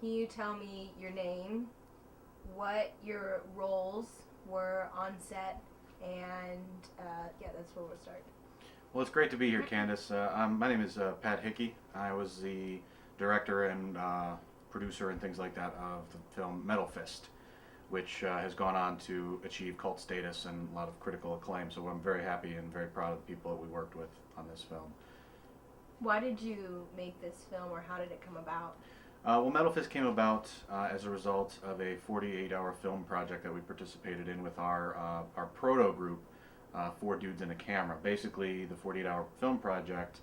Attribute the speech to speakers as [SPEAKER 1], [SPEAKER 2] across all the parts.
[SPEAKER 1] Can you tell me your name, what your roles were on set, and yeah, that's where we'll start.
[SPEAKER 2] Well, it's great to be here, Candace. My name is Pat Hickey. I was the director and producer and things like that of the film Metal Fist, which has gone on to achieve cult status and a lot of critical acclaim. So I'm very happy and very proud of the people that we worked with on this film.
[SPEAKER 1] Why did you make this film, or how did it come about?
[SPEAKER 2] Well, Metal Fist came about as a result of a 48-hour film project that we participated in with our proto group, Four Dudes and a Camera. Basically, the 48-hour film project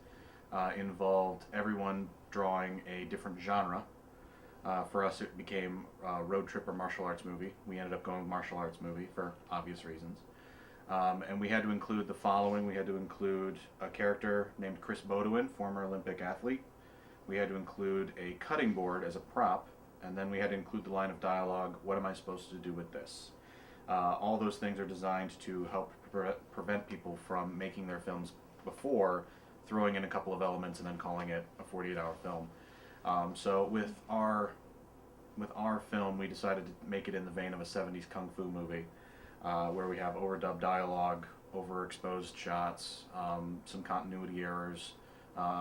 [SPEAKER 2] involved everyone drawing a different genre. For us, it became a road trip or martial arts movie. We ended up going with martial arts movie for obvious reasons. And we had to include the following. We had to include a character named Chris Baudouin, former Olympic athlete. We had to include a cutting board as a prop, and then we had to include the line of dialogue, what am I supposed to do with this? All those things are designed to help prevent people from making their films before throwing in a couple of elements and then calling it a 48-hour film. So with our film, we decided to make it in the vein of a 70s kung fu movie, where we have overdubbed dialogue, overexposed shots, some continuity errors,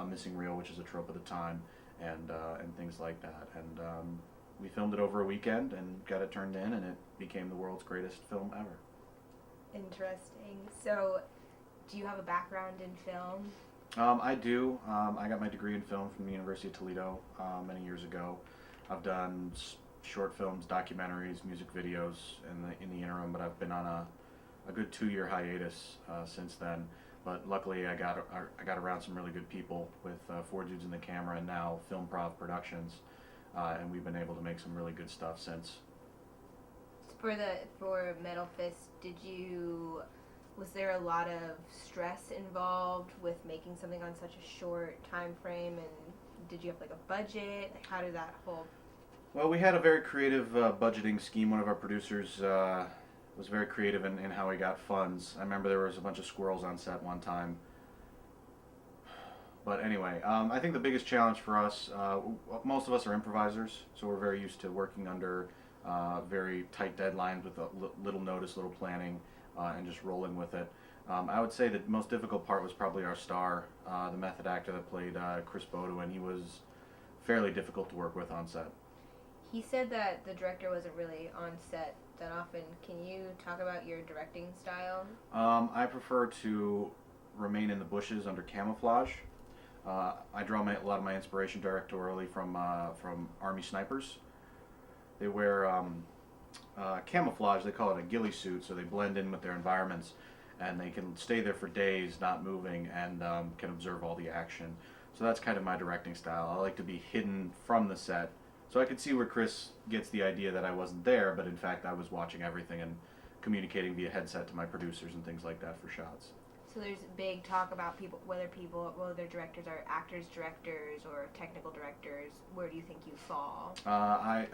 [SPEAKER 2] missing reel, which is a trope of the time, and things like that. And we filmed it over a weekend and got it turned in, and it became the world's greatest film ever.
[SPEAKER 1] Interesting. So, do you have a background in film?
[SPEAKER 2] I do. I got my degree in film from the University of Toledo many years ago. I've done short films, documentaries, music videos in the interim, but I've been on a good 2-year hiatus since then. But luckily, I got around some really good people with Four Dudes in the Camera and now Film Prov Productions, and we've been able to make some really good stuff since.
[SPEAKER 1] For Metal Fist, was there a lot of stress involved with making something on such a short time frame, and did you have like a budget? Like, how did that whole...
[SPEAKER 2] Well, we had a very creative budgeting scheme. One of our producers was very creative in how he got funds. I remember there was a bunch of squirrels on set one time. But anyway, I think the biggest challenge for us, most of us are improvisers, so we're very used to working under very tight deadlines with little notice, little planning, and just rolling with it. I would say the most difficult part was probably our star, the method actor that played Chris Baudouin. He was fairly difficult to work with on set.
[SPEAKER 1] He said that the director wasn't really on set that often. Can you talk about your directing style?
[SPEAKER 2] I prefer to remain in the bushes under camouflage. I draw a lot of my inspiration directorially from Army snipers. They wear camouflage. They call it a ghillie suit, so they blend in with their environments, and they can stay there for days, not moving, and can observe all the action. So that's kind of my directing style. I like to be hidden from the set, so I could see where Chris gets the idea that I wasn't there, but in fact I was watching everything and communicating via headset to my producers and things like that for shots.
[SPEAKER 1] So there's big talk about whether directors are actors, directors, or technical directors. Where do you think you fall?
[SPEAKER 2] I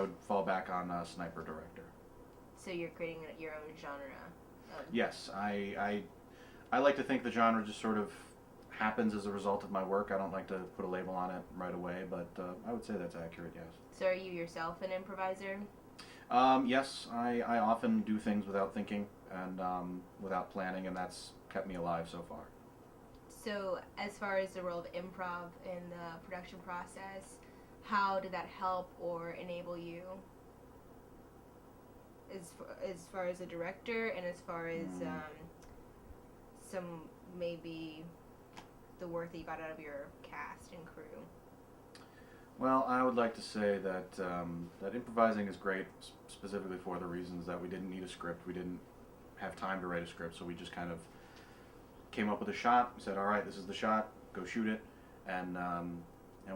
[SPEAKER 2] would fall back on sniper director.
[SPEAKER 1] So you're creating your own genre.
[SPEAKER 2] Yes, I like to think the genre just sort of happens as a result of my work. I don't like to put a label on it right away, but I would say that's accurate, yes.
[SPEAKER 1] So are you yourself an improviser?
[SPEAKER 2] Yes, I often do things without thinking and without planning, and that's kept me alive so far.
[SPEAKER 1] So as far as the role of improv in the production process, how did that help or enable you? As far as a director and as far as some maybe the work that you got out of your cast and crew?
[SPEAKER 2] Well, I would like to say that that improvising is great, specifically for the reasons that we didn't need a script. We didn't have time to write a script, so we just kind of came up with a shot. We said, all right, this is the shot, go shoot it, and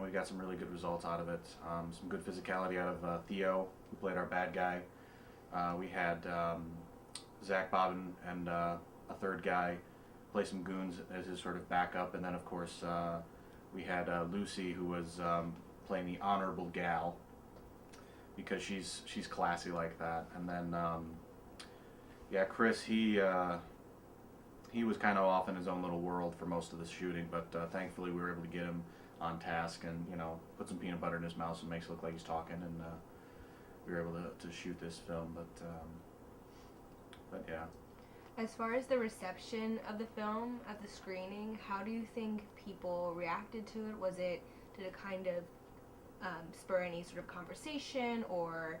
[SPEAKER 2] we got some really good results out of it. Some good physicality out of Theo, who played our bad guy. We had Zach Bobbin and a third guy play some goons as his sort of backup, and then of course we had Lucy, who was playing the honorable gal because she's classy like that. And then Chris, he was kind of off in his own little world for most of the shooting, but thankfully we were able to get him on task, and put some peanut butter in his mouth and makes it look like he's talking, and we were able to shoot this film. But yeah.
[SPEAKER 1] As far as the reception of the film at the screening, how do you think people reacted to it? Did it kind of spur any sort of conversation or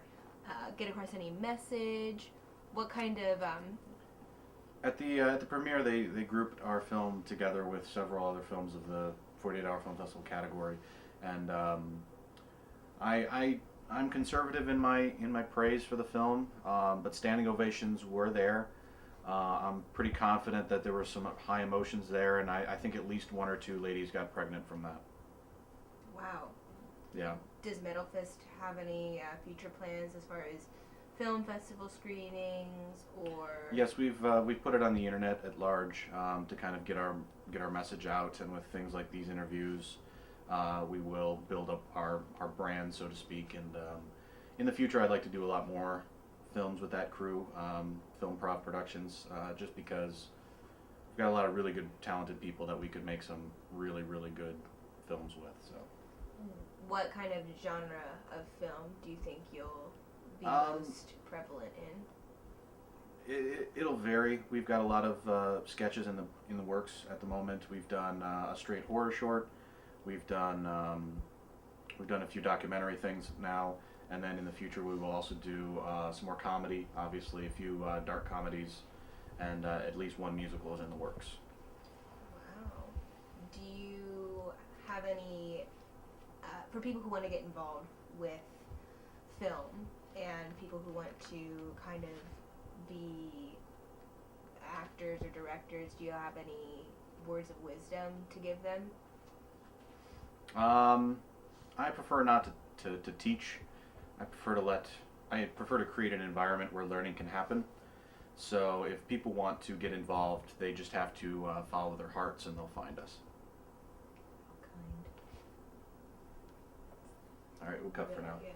[SPEAKER 1] get across any message? What kind of
[SPEAKER 2] At the premiere, they grouped our film together with several other films of the 48-hour film festival category, and I'm conservative in my praise for the film, but standing ovations were there. I'm pretty confident that there were some high emotions there, and I think at least one or two ladies got pregnant from that.
[SPEAKER 1] Wow.
[SPEAKER 2] Yeah.
[SPEAKER 1] Does Metal Fist have any future plans as far as film festival screenings or?
[SPEAKER 2] Yes, we've put it on the internet at large to kind of get our message out, and with things like these interviews, we will build up our brand, so to speak. And in the future, I'd like to do a lot more films with that crew, Film Prov Productions, just because we've got a lot of really good, talented people that we could make some really, really good films with. So.
[SPEAKER 1] What kind of genre of film do you think you'll be most prevalent in?
[SPEAKER 2] It'll vary. We've got a lot of sketches in the works at the moment. We've done a straight horror short. We've done a few documentary things now, and then in the future we will also do some more comedy. Obviously, a few dark comedies, and at least one musical is in the works.
[SPEAKER 1] Wow. Do you have any for people who want to get involved with film and people who want to kind of be actors or directors, do you have any words of wisdom to give them?
[SPEAKER 2] I prefer not to teach. I prefer to create an environment where learning can happen. So if people want to get involved, they just have to follow their hearts, and they'll find us. All right, we'll cut for now.
[SPEAKER 1] Yeah.